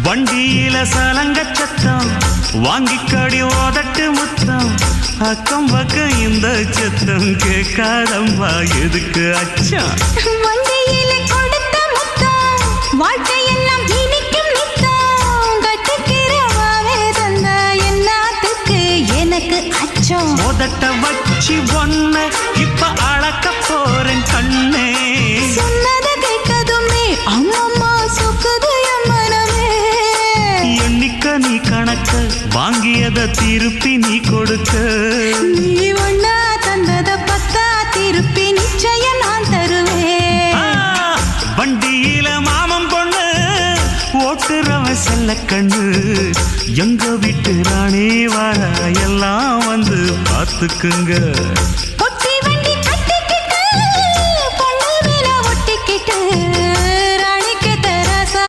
வண்டியில சலங்க சத்தம் வாங்கிக்கடி ஓதட்டு முத்தம் அக்கம் பக்கம் இந்த சத்தம் கேட்காதம்மா எதுக்கு அச்சம் வண்டியில கொடுத்த முத்தம் வாழ்க்கையெல்லாம் இனிக்கும் நித்தம் கட்டுக்கிறவாவே தந்த எல்லாத்துக்கு எனக்கு அச்சம் ஓதட்ட வச்சு ஒன்ன இப்ப அளக்க போறேன் கண்ணே சொன்னதை கேட்கதுமே அம்மம்மா சொக்குது என் மனமே எண்ணிக்க நீ கணக்க வாங்கியத திருப்பி நீ கொடுக்க நீ ஒன்னா தந்தத பத்தா திருப்பி நிச்சயம் நான் தருவேன் வண்டியில மாமன் பொண்ணு ஓட்டுறவன் செல்ல கண்ணு எங்க வீட்டு ராணி வர எல்லாம் வந்து பார்த்துக்குங்க